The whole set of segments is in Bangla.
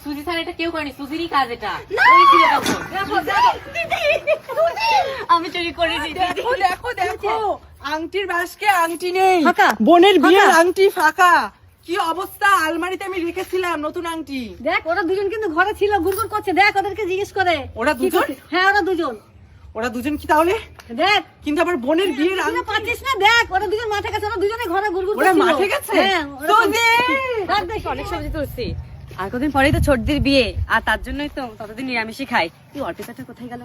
সুজি ছাড়া এটা কেউ করেনি, সুজিরই কাজ এটা। আমি চুরি করিনি। দেখো দেখো দেখো, আংটির বাসকে আংটি নেই, ফাঁকা। বোনের বিয়ের ফাঁকা। আংটি ফাঁকা। কি অবস্থা, আলমারিতে আমি রেখেছিলাম নতুন আংটি। দেখ ওরা দুজন কিন্তু ঘরে ছিল, গুড়গুড় করছে, দেখ ওদেরকে জিজ্ঞেস করে। ওরা কি দুজন? করছে? হ্যাঁ ওরা দুজন। ওরা দুজন কি তাহলে? দেখ কিন্তু আমার বোনের বিয়ের তুই আংটি। পাচ্ছিস না, দেখ ওরা দুজন মাঠে গেছে, ওরা দুজনে ঘরে গুড়গুড় ওরা করছিল। মাঠে গেছে? হ্যাঁ ওরা সুজি! দেখ, দেখ, অনেক সবজি তুলছি, আর কদিন পরেই তো ছোটদির বিয়ে, আর তার জন্যই তো ততদিন নিরামিষই খাই। তুই অর্পিতাটা কোথায় গেল?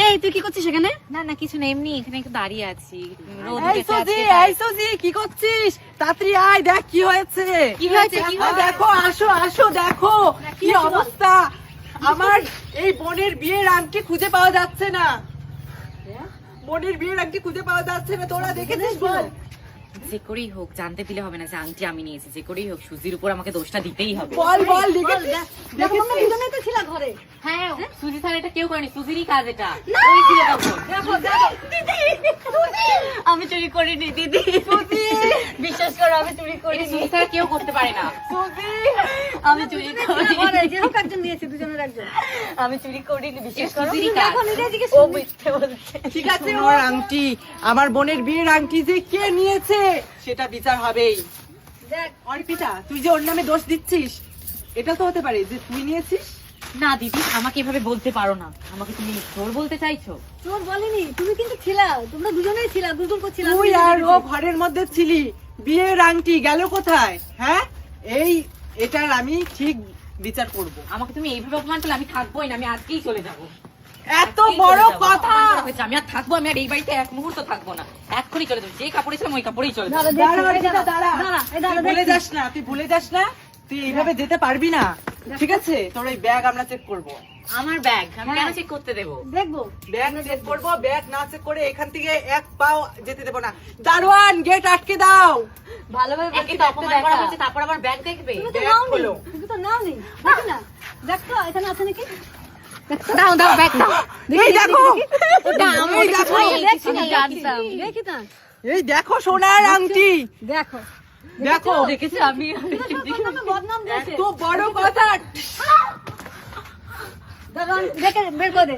এই তুই কি করছিস এখানে? না না কিছু না, এমনি এখানে একটু দাঁড়িয়ে আছি। রোদ এই উঠেছে সুজি, আজকে তাই। এই সুজি, কি করছিস? তাড়াতাড়ি আয়, দেখ কি হয়েছে। কি হয়েছে, কি হয়েছে? দেখো, আসো আসো, দেখো কি অবস্থা। আমার এই বোনের বিয়ের আংটি খুঁজে পাওয়া যাচ্ছে না। বোনের বিয়ের আংটি খুঁজে পাওয়া যাচ্ছে না, তোরা দেখেছিস বল? যে করেই হোক জানতে দিলে হবে না যে আংটি আমি নিয়েছি, যে করেই হোক সুজির উপর আমাকে দোষটা দিতেই হবে। বল বল, বল, দেখেছিস? দেখ, দেখো তোমরা দুজনেই তো ছিল ঘরে। হ্যাঁ সুজি ছাড়া এটা কেউ করেনি, সুজিরই কাজ এটা। দেখো দেখো আমি চুরি করিনি দিদি, বিশ্বাস করো আমি চুরি করিনি। সুজি ছাড়া কেউ করতে পারে না। আমি চুরি করিনি, ঘরে যে হোক একজন নিয়েছে, দুজনের একজন। আমি চুরি করিনি, বিশ্বাস করো। তুমি দেখো, নিজে জিজ্ঞেস ও করো। মিথ্যে বলছে। ঠিক আছে, আমার আংটি, আমার বোনের বিয়ের আংটি যে কে নিয়েছে সেটা বিচার হবেই। দেখ অর্পিতা, তুই যে ওর নামে দোষ দিচ্ছিস, এটা তো হতে পারে যে তুই নিয়েছিস। না দিদি, আমাকে এভাবে বলতে পারো না। আমাকে তুমি চোর বলতে চাইছো? তোর বলিনি, তুমি কিন্তু ছিলা, তোমরা দুজনেই ছিলা, গুড়গুড় করছিলা। তুই আর ও ঘরের মধ্যে ছিলি, বিয়ের আংটি গেল কোথায়? হ্যাঁ, এটার আমি ঠিক বিচার করব। আমাকে তুমি এইভাবে অপমান করলে আমি থাকবোই না, আমি আজকেই চলে যাবো। এত বড় কথা। আমি আর থাকবো, আমি আর এই বাড়িতে এক মুহূর্ত থাকবো না, এক্ষুনি চলে যাবো। যে কাপড়ে ছিলাম ওই কাপড়েই চলে যাবো। দাঁড়া অর্পিতা, দাঁড়া। দাঁড়া, এই দাঁড়া, তুই ভুলে দেখছি। যাস না, তুই ভুলে যাস না, তুই এইভাবে যেতে পারবি না। ঠিক আছে, তোর ওই ব্যাগ আমরা চেক করব। আমার ব্যাগ আমি কেন চেক করতে দেবো? দেখবো। ব্যাগ চেক করবো, ব্যাগ না চেক করে এখান থেকে এক পাও যেতে দেবো না। দারোয়ান, গেট আটকে দাও। ভালোভাবে একে তো অপমান করা হচ্ছে, তারপর আমার ব্যাগ দেখবে? তুমি তো ব্যাগ নাওনি, খোলো। তুমি তো নাওনি, দেখি না। দেখ তো এখানে আছে নাকি? দাও দাও ব্যাগ দাও। এই দেখো, ওটা আমার এই দেখো, দেখছি না, জানতাম। দেখি না, এই দেখো সোনার আংটি। দেখো। দেখো, দেখেছি আমি। তোর নামে বদনাম দিয়েছে। এত বড় কথা। দাঁড়ান, দেখে বের করে দে।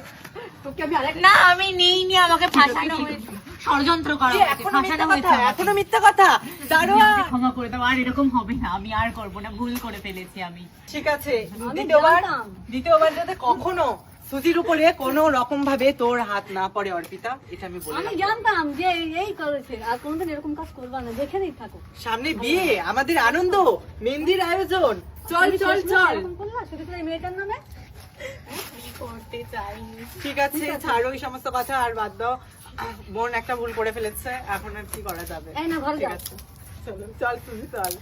তোকে আমি আরেক না আমি নেইনি, আমাকে ফাঁসানো হয়েছে, ষড়যন্ত্র করা কি, হয়েছে, এখনো মিথ্যা ফাঁসানো হয়েছে কথা, আমাকে। এখনো মিথ্যা কথা। দারোয়ান, ক্ষমা করে দাও, আর এরকম হবে না, আমি আর করবো না, ভুল করে ফেলেছি আমি। ঠিক আছে, দ্বিতীয়বার জানতাম। দ্বিতীয়বার যাতে কখনো সুজির উপরে কোনো রকম ভাবে তোর হাত না পড়ে অর্পিতা, এটা আমি বলে আমি রাখলাম। জানতাম যে এই করেছে, আর কোনোদিন এরকম কাজ করবা না, দেখেই থাকো। সামনে বিয়ে, আমাদের আনন্দ, মেহেন্দির আয়োজন। চল তুমি চল সবসময় চল। এরকম করলা, শুধু করে এই মেয়েটার নামে। করতে চাইনি। ঠিক আছে, ছাড়ো ওই সমস্ত কথা, আর বাদ দাও। বোন একটা ভুল করে ফেলেছে, এখন আর কি করা যাবে? এই না, ঘরে ঠিক যাও। আছে, চলো, চল সুজি চল।